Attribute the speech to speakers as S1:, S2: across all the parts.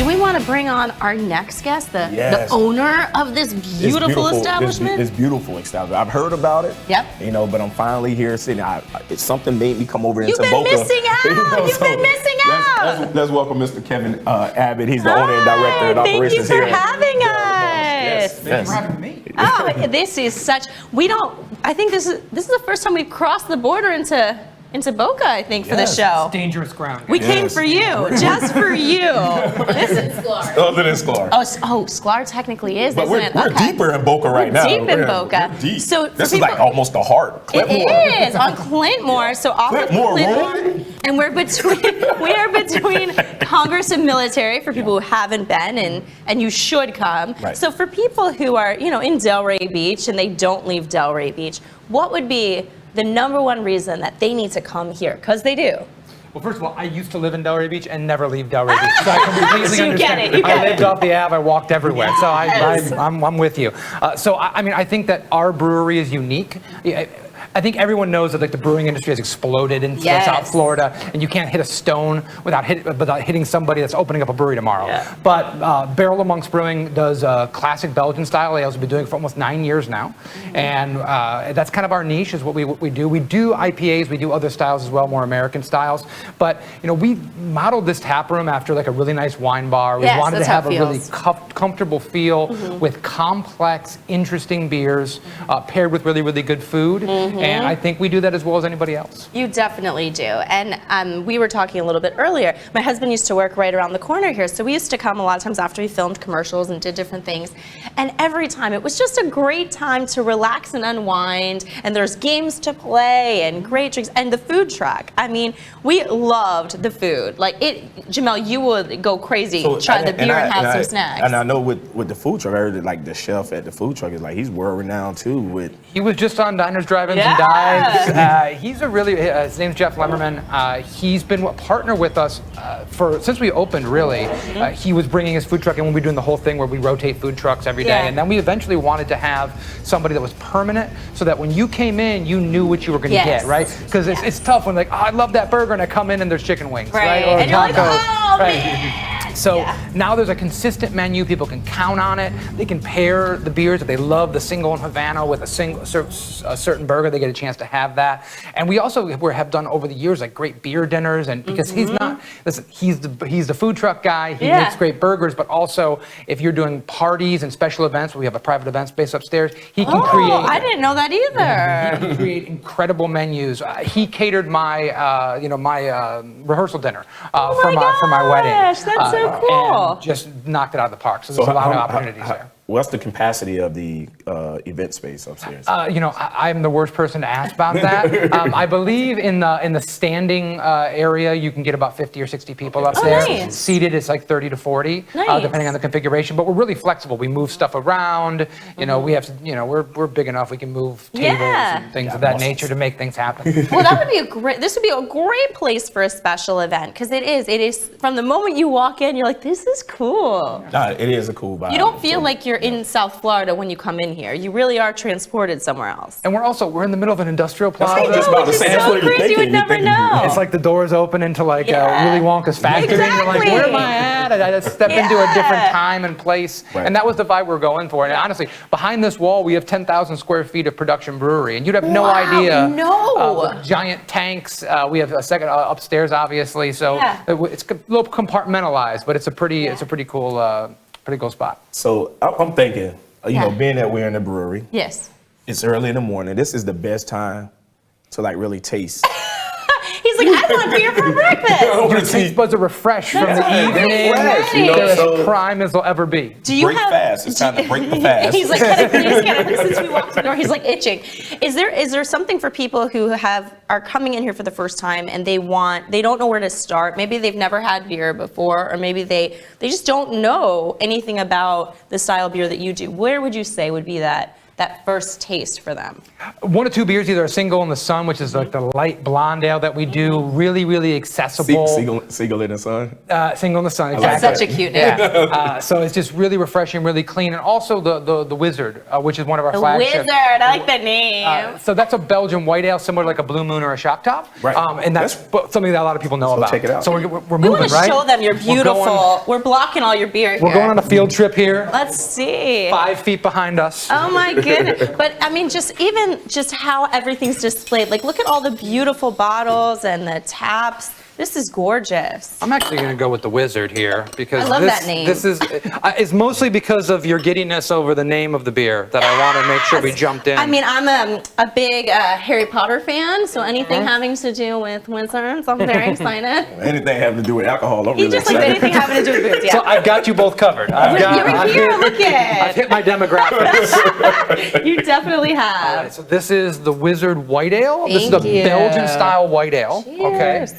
S1: do we want to bring on our next guest, the owner of this beautiful establishment?
S2: It's beautiful establishment. I've heard about it.
S1: Yep.
S2: You know, but I'm finally here sitting. It's something made me come over into Boca.
S1: You've been missing out. You've been missing out.
S2: Let's welcome Mr. Kevin Abbott. He's the owner and director of operations here.
S1: Thank you for having us.
S3: Thank you for having me.
S1: Oh, this is such. I think this is the first time we've crossed the border into Boca, I think, for the show.
S3: It's dangerous ground.
S1: We came for you, just for you. This is Sklar.
S2: Other than Sklar.
S1: Oh, Sklar technically is,
S2: but
S1: isn't it?
S2: We're deeper in Boca right now.
S1: Deep in Boca.
S2: We're deep.
S1: So
S2: this is like almost the heart.
S1: It is on Clintmore. So off of Clintmore, and we're between Congress and Military for people who haven't been, and you should come.
S2: Right.
S1: So for people who are in Delray Beach and they don't leave Delray Beach, what would be the number one reason that they need to come here? Because they do.
S3: Well, first of all, I used to live in Delray Beach and never leave Delray Beach. So I completely
S1: You
S3: understand.
S1: get it.
S3: I lived off the Ave. I walked everywhere. So I'm with you. I think that our brewery is unique. I think everyone knows that the brewing industry has exploded in South Florida, and you can't hit a stone without hitting somebody that's opening up a brewery tomorrow. Yeah. But Barrel of Monks Brewing does classic Belgian style ales. We've been doing it for almost 9 years now, and that's kind of our niche is what we do. We do IPAs, we do other styles as well, more American styles. But we modeled this tap room after a really nice wine bar. We wanted to have a really comfortable feel with complex, interesting beers paired with really, really good food. And I think we do that as well as anybody else.
S1: You definitely do. And we were talking a little bit earlier. My husband used to work right around the corner here, so we used to come a lot of times after we filmed commercials and did different things. And every time, it was just a great time to relax and unwind. And there's games to play and great drinks. And the food truck. I mean, we loved the food. Jamel, you would go crazy, try the beer and have some snacks.
S2: And I know with the food truck, I heard that the chef at the food truck is he's world renowned too.
S3: He was just on Diners, Drive-Ins, and Dives. He's his name's Jeff Lemmerman. He's been a partner with us since we opened, really. He was bringing his food truck in when we were doing the whole thing where we rotate food trucks every day. And then we eventually wanted to have somebody that was permanent so that when you came in, you knew what you were going to get, right? Because it's tough when I love that burger, and I come in and there's chicken wings, right? Or
S1: and
S3: tacos,
S1: you're oh, man.
S3: So now there's a consistent menu. People can count on it. They can pair the beers if they love the single and Havana with a certain burger. They get a chance to have that. And we also have done over the years great beer dinners, and because he's the food truck guy. He makes great burgers, but also if you're doing parties and special events, we have a private event space upstairs. He can create.
S1: I didn't know that either.
S3: He can create incredible menus. He catered my rehearsal dinner for my wedding.
S1: That's so cool.
S3: And just knocked it out of the park. So there's a lot of opportunities there.
S2: What's the capacity of the event space upstairs?
S3: I'm the worst person to ask about that. I believe in the standing area, you can get about 50 or 60 people up there.
S1: Nice.
S3: Seated, it's 30 to 40, depending on the configuration. But we're really flexible. We move stuff around. We have to. We're big enough. We can move tables and things of that nature to make things happen.
S1: Well, this would be a great place for a special event because it is from the moment you walk in, you're like, this is cool.
S2: It is a cool vibe.
S1: You don't feel like you're in South Florida when you come in here. You really are transported somewhere else.
S3: And we're in the middle of an industrial plaza.
S1: It's so crazy, you would never know.
S3: It's like the doors open into Willy Wonka's factory.
S1: Exactly.
S3: And you're like, where am I at? I just step into a different time and place. Right. And that was the vibe we're going for. And honestly, behind this wall, we have 10,000 square feet of production brewery. And you'd have no idea. Giant tanks. We have a second upstairs, obviously. So it's a little compartmentalized, but it's a pretty cool spot.
S2: So I'm thinking, being that we're in the brewery.
S1: Yes.
S2: It's early in the morning. This is the best time to really taste.
S1: He's like, I want beer for breakfast.
S3: Your taste buds are refreshed from the evening. They're as prime as they'll ever be.
S2: Break fast. It's time to break the fast.
S1: He's like, since we walked in the door, he's like itching. Is there something for people who are coming in here for the first time and they don't know where to start? Maybe they've never had beer before, or maybe they just don't know anything about the style of beer that you do. Where would you say would be that that first taste for them?
S3: 1 or 2 beers, either a single in the sun, which is like the light blonde ale that we do, really, really accessible.
S2: Single in the sun.
S3: Single in the sun, exactly.
S1: That's such a cute name.
S3: Yeah. So it's just really refreshing, really clean, and also the Wizard, which is one of our flagships.
S1: Wizard, I like that name.
S3: So that's a Belgian white ale, similar to like a Blue Moon or a Shock Top.
S2: Right.
S3: And that's something that a lot of people know about.
S2: Check it out.
S3: So we're
S1: We
S3: moving,
S1: want to
S3: right?
S1: show them you're beautiful. We're blocking all your beer here.
S3: We're going on a field trip here.
S1: Let's see.
S3: 5 feet behind us.
S1: Oh my goodness. But I mean, just how everything's displayed. Like, look at all the beautiful bottles and the taps. This is gorgeous.
S3: I'm actually going to go with the Wizard here because
S1: I love that name.
S3: This is it's mostly because of your giddiness over the name of the beer that I want to make sure we jumped in.
S1: I mean, I'm a big Harry Potter fan, so anything having to do with wizards, I'm very excited.
S2: Anything having to do with alcohol, I'm
S1: He
S2: really
S1: just likes
S2: excited.
S1: anything having to do with booze, yeah.
S3: So I've got you both covered.
S1: You're here, look
S3: I've
S1: it.
S3: hit my demographics.
S1: You definitely have.
S3: So this is the Wizard White Ale. This is
S1: Thank
S3: the
S1: you.
S3: Belgian style white ale. Okay.
S1: Cheers.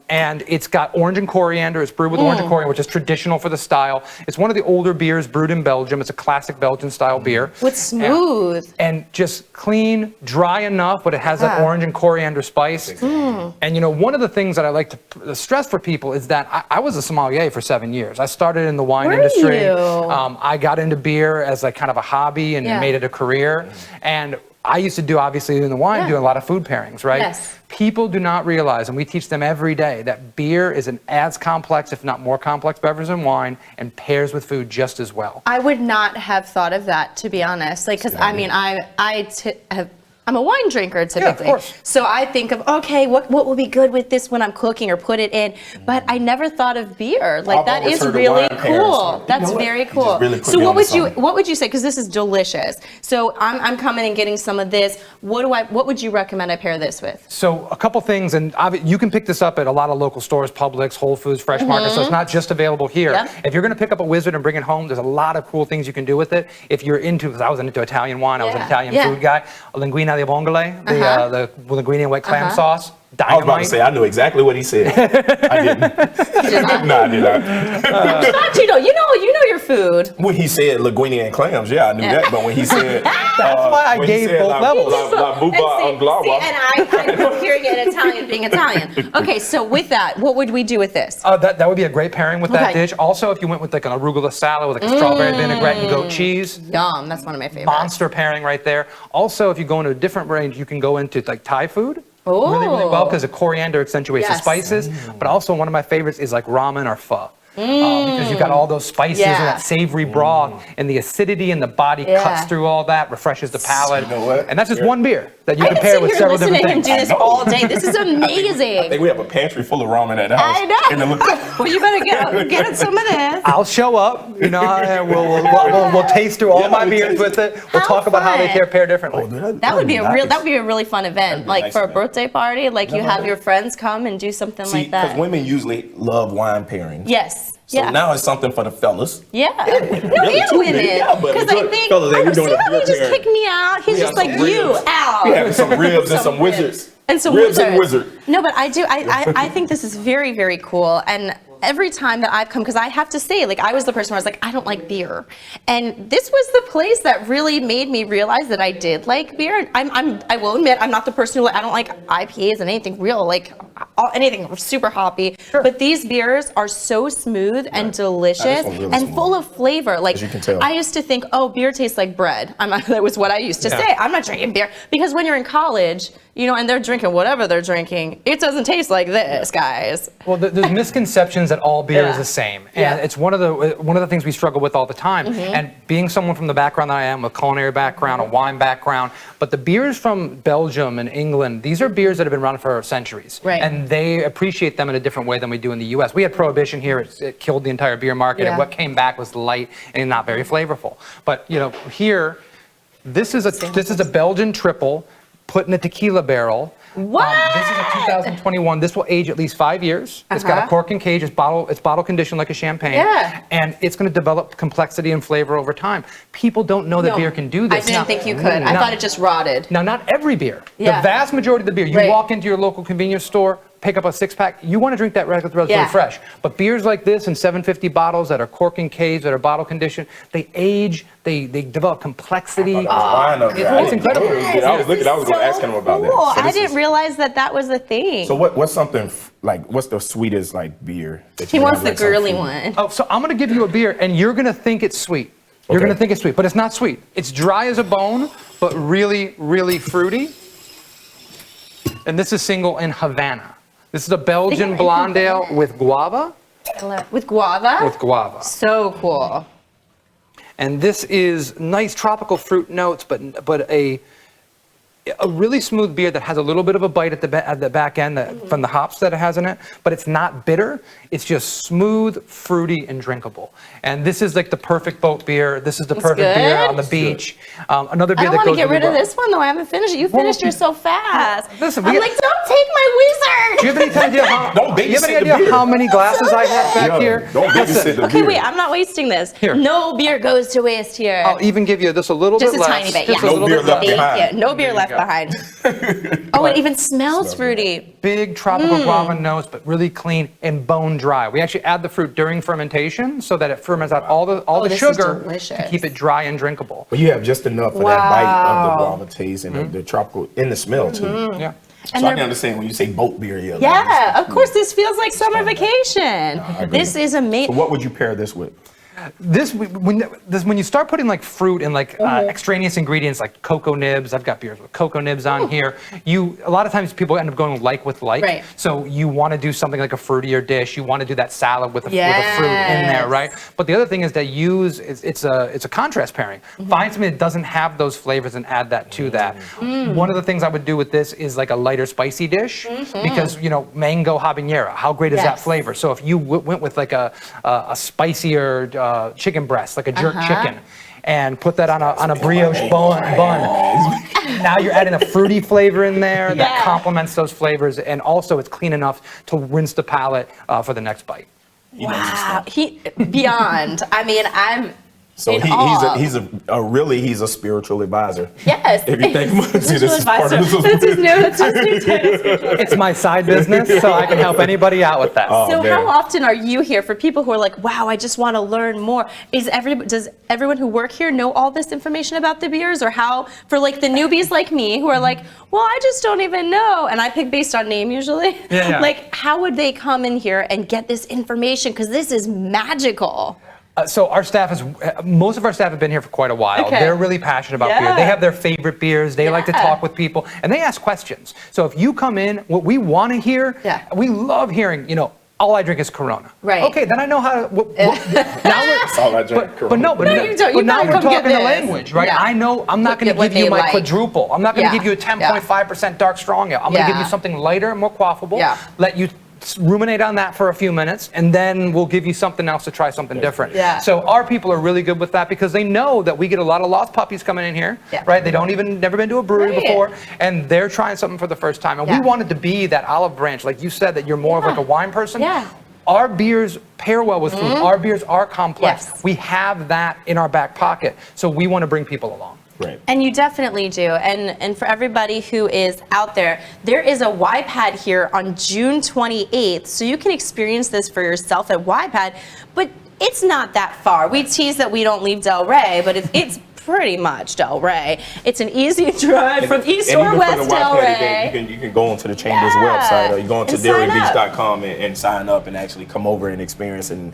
S3: And it's got orange and coriander. It's brewed with orange and coriander, which is traditional for the style. It's one of the older beers brewed in Belgium. It's a classic Belgian style beer.
S1: What's smooth?
S3: And just clean, dry enough, but it has that orange and coriander spice. And you know, one of the things that I like to stress for people is that I was a sommelier for 7 years. I started in the wine industry. I got into beer as like kind of a hobby and made it a career. And I used to do, obviously, in the wine, doing a lot of food pairings, right?
S1: Yes.
S3: People do not realize, and we teach them every day, that beer is an as complex, if not more complex, beverage than wine, and pairs with food just as well.
S1: I would not have thought of that, to be honest. Like, because I mean, I'm a wine drinker typically.
S3: Yeah, of course.
S1: So I think of, okay, what will be good with this when I'm cooking or put it in? But I never thought of beer. Like, that is really cool. That's very cool. So what would you say? Because this is delicious. So I'm coming and getting some of this. What would you recommend I pair this with?
S3: So a couple things, and you can pick this up at a lot of local stores, Publix, Whole Foods, Fresh Market, so it's not just available here.
S1: Yeah.
S3: If you're gonna pick up a Wizard and bring it home, there's a lot of cool things you can do with it. If you're into, because I was into Italian wine, I was an Italian food guy, a linguine di vongole, the linguine and white clam sauce.
S2: I was about to say, I knew exactly what he said. I didn't. No, I did not.
S1: You know your food.
S2: When he said linguine and clams, yeah, I knew that. But when he said,
S3: That's why I gave both levels.
S1: I'm hearing it in Italian, being Italian. Okay, so with that, what would we do with this?
S3: That would be a great pairing with that dish. Also, if you went with like an arugula salad with like a strawberry vinaigrette and goat cheese.
S1: Yum, that's one of my favorites.
S3: Monster pairing right there. Also, if you go into a different range, you can go into like Thai food. Really, really well because the coriander accentuates the spices. But also one of my favorites is like ramen or pho. Because you've got all those spices and that savory broth and the acidity in the body cuts through all that, refreshes the palate.
S2: You know what?
S3: And that's just one beer that you
S1: I
S3: can
S1: can
S3: pair
S1: sit
S3: with
S1: here
S3: several different
S1: listening to him
S3: things.
S1: do this all day. This is amazing.
S2: I think we have a pantry full of ramen at the house.
S1: I know. Well, you better get some of this.
S3: I'll show up, and we'll taste through all my beers with it. We'll talk about how they pair differently.
S1: That would be a really fun event, like for a birthday party. Like you have your friends come and do something like that.
S2: Because women usually love wine pairings.
S1: Yes.
S2: So now it's something for the fellas.
S1: Yeah. And women. Because I think, see how he just kicked me out? He's just like, you out.
S2: We having some ribs and some wizards.
S1: And some
S2: ribs
S1: wizards.
S2: and wizard.
S1: No, but I think this is very, very cool. And every time that I've come, because I have to say, like, I was the person where I was like, I don't like beer. And this was the place that really made me realize that I did like beer. I will admit, I'm not the person who, I don't like IPAs and anything real, like anything super hoppy. Sure. But these beers are so smooth and delicious and full of flavor. Like,
S2: as you can tell.
S1: I used to think, oh, beer tastes like bread. That was what I used to say. I'm not drinking beer. Because when you're in college, and they're drinking whatever they're drinking, it doesn't taste like this, guys.
S3: Well, there's misconceptions that all beer is the same, and it's one of the things we struggle with all the time. And being someone from the background that I am, a culinary background, a wine background, but the beers from Belgium and England, these are beers that have been around for centuries, and they appreciate them in a different way than we do in the U.S. We had Prohibition here; it killed the entire beer market, and what came back was light and not very flavorful. But here, this is a Belgian triple put in a tequila barrel.
S1: What?
S3: This is a 2021. This will age at least 5 years. It's got a cork and cage. It's bottle conditioned like a champagne.
S1: Yeah.
S3: And it's going to develop complexity and flavor over time. People don't know that beer can do this.
S1: I didn't think you could. I thought it just rotted.
S3: Now, not every beer.
S1: Yeah.
S3: The vast majority of the beer. You walk into your local convenience store, pick up a 6-pack, you want to drink that relatively fresh. But beers like this in 750 bottles that are cork and cage, that are bottle conditioned, they age, they develop complexity.
S2: It's incredible. I was going to ask him about that. So
S1: I didn't realize that was a thing.
S2: So what's something like, what's the sweetest like beer that
S1: he wants the girly one.
S3: Oh, so I'm going to give you a beer and you're going to think it's sweet. You're going to think it's sweet, but it's not sweet. It's dry as a bone, but really, really fruity. And this is single in Havana. This is a Belgian blonde ale with guava.
S1: With guava?
S3: With guava.
S1: So cool.
S3: And this is nice tropical fruit notes, but a really smooth beer that has a little bit of a bite at the back end from the hops that it has in it, but it's not bitter. It's just smooth, fruity, and drinkable. And this is like the perfect boat beer. This is the perfect beer on the beach. Another beer
S1: I don't want to get rid of this one though. I haven't finished it. You finished yours so fast.
S3: Listen,
S1: I'm like, don't take my wizard.
S3: Do you have any idea how many glasses I have back here?
S2: Don't babysit the beer.
S1: Okay, wait. I'm not wasting this.
S3: Here.
S1: No beer goes to waste here.
S3: I'll even give you just a little bit less.
S1: Just a tiny bit. Yeah.
S2: No beer left behind.
S1: No beer left behind. Oh, it even smells fruity.
S3: Big tropical guava notes, but really clean and bone dry. We actually add the fruit during fermentation so that it ferments out all the sugar to keep it dry and drinkable.
S2: But you have just enough of that bite of the guava taste and the tropical in the smell too.
S3: Yeah.
S2: So I can understand when you say boat beer.
S1: Yeah, of course. This feels like summer vacation. This is amazing.
S2: So what would you pair this with?
S3: When you start putting like fruit and like extraneous ingredients like cocoa nibs, I've got beers with cocoa nibs on here. A lot of times people end up going like with like.
S1: Right.
S3: So you want to do something like a fruitier dish. You want to do that salad with the fruit in there, right? But the other thing is that it's a contrast pairing. Find something that doesn't have those flavors and add that to that. One of the things I would do with this is like a lighter spicy dish because mango habanero. How great is that flavor? So if you went with like a spicier chicken breast, like a jerk chicken, and put that on a brioche bun. Now you're adding a fruity flavor in there that complements those flavors, and also it's clean enough to rinse the palate for the next bite.
S1: Wow, beyond. I mean, I'm.
S2: So he's a spiritual advisor.
S1: Yes.
S2: If you think about it,
S1: spiritual advisor. That's his new title.
S3: It's my side business, so I can help anybody out with that.
S1: So how often are you here for people who are like, wow, I just want to learn more? Does everyone who work here know all this information about the beers, or how for like the newbies like me who are like, well, I just don't even know, and I pick based on name usually.
S3: Yeah.
S1: Like, how would they come in here and get this information? Because this is magical.
S3: So most of our staff have been here for quite a while.
S1: Okay.
S3: They're really passionate about beer. They have their favorite beers. They like to talk with people, and they ask questions. So if you come in, what we want to hear, we love hearing, all I drink is Corona.
S1: Right.
S3: Okay, then I know how to.
S2: That's all I drink.
S3: But now we're talking the language, right?
S1: Yeah.
S3: I know I'm not going to give you my quadruple. I'm not going to give you a 10.5% dark strong ale. I'm going to give you something lighter, more quaffable. Let you ruminate on that for a few minutes, and then we'll give you something else to try something different. So our people are really good with that because they know that we get a lot of lost puppies coming in here, right? They never been to a brewery before, and they're trying something for the first time. And we wanted to be that olive branch, like you said, that you're more of like a wine person. Our beers pair well with food. Our beers are complex. We have that in our back pocket, so we want to bring people along.
S2: Right.
S1: And you definitely do. And for everybody who is out there is a YPAD here on June 28th, so you can experience this for yourself at YPAD, but it's not that far. We tease that we don't leave Delray, but it's pretty much Delray. It's an easy drive from east or west Delray.
S2: You can go onto the Chamber's website, or you go onto DelrayBeach.com and sign up and actually come over and experience and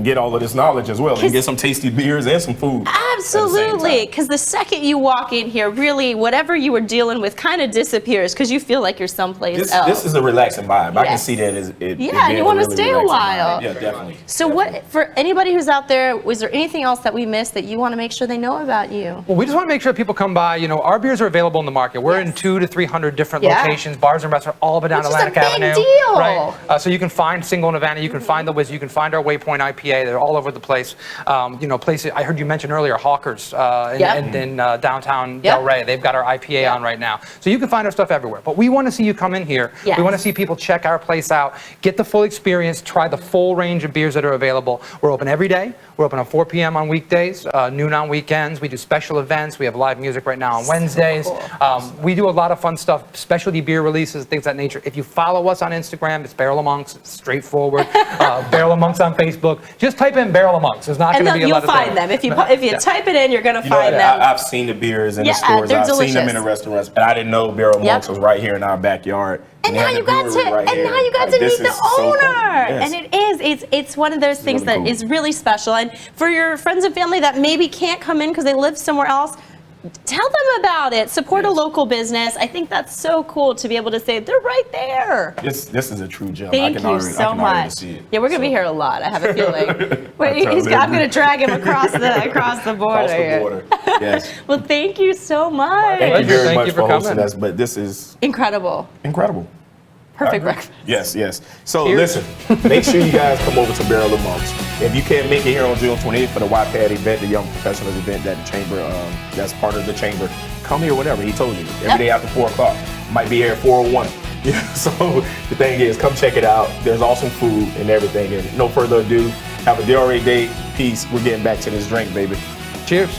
S2: get all of this knowledge as well, and get some tasty beers and some food.
S1: Absolutely, because the second you walk in here, really, whatever you were dealing with kind of disappears because you feel like you're someplace else.
S2: This is a relaxing vibe. I can see that
S1: you want to stay a while.
S2: Yeah, definitely.
S1: So for anybody who's out there, was there anything else that we missed that you want to make sure they know about you?
S3: Well, we just want to make sure people come by. Our beers are available in the market. We're in 200 to 300 different locations, bars and restaurants, all up and down Atlantic Avenue.
S1: Which is a big deal.
S3: Right. So you can find Single in Havana, you can find the Wiz, you can find our Waypoint IPA. They're all over the place. Places I heard you mention earlier, Hawkers in downtown Delray. They've got our IPA on right now. So you can find our stuff everywhere. But we want to see you come in here.
S1: Yes.
S3: We want to see people check our place out, get the full experience, try the full range of beers that are available. We're open every day. We're open at 4 p.m. on weekdays, noon on weekends. We do special events. We have live music right now on Wednesdays.
S1: Cool.
S3: We do a lot of fun stuff, specialty beer releases, things of that nature. If you follow us on Instagram, it's Barrel of Monks. It's straightforward. Barrel of Monks on Facebook. Just type in Barrel of Monks. There's not going to be a lot of
S1: you'll find them. If you type it in, you're going to find them.
S2: I've seen the beers in the stores. I've seen them in the restaurants, and I didn't know Barrel of Monks was right here in our backyard.
S1: And now you got to meet the owner. And it's one of those things that is really special. And for your friends and family that maybe can't come in because they live somewhere else, tell them about it. Support a local business. I think that's so cool to be able to say they're right there.
S2: This is a true gem.
S1: Thank you so much.
S2: See it.
S1: Yeah, we're gonna be here a lot. I have a feeling. I'm gonna drag him across the border.
S2: Across the border. Yes.
S1: Well, thank you so much.
S2: Thank you very much for hosting
S3: coming.
S2: us. But this is
S1: incredible. Perfect breakfast.
S2: Yes. So listen, make sure you guys come over to Barrel of Monks. If you can't make it here on June 28th for the YPAD event, the Young Professionals event that the chamber, that's part of the chamber, come here whatever. He told you every day after 4 o'clock. Might be here at 4:01. So the thing is, come check it out. There's awesome food and everything. And no further ado, have a Delray day. Peace. We're getting back to this drink, baby.
S3: Cheers.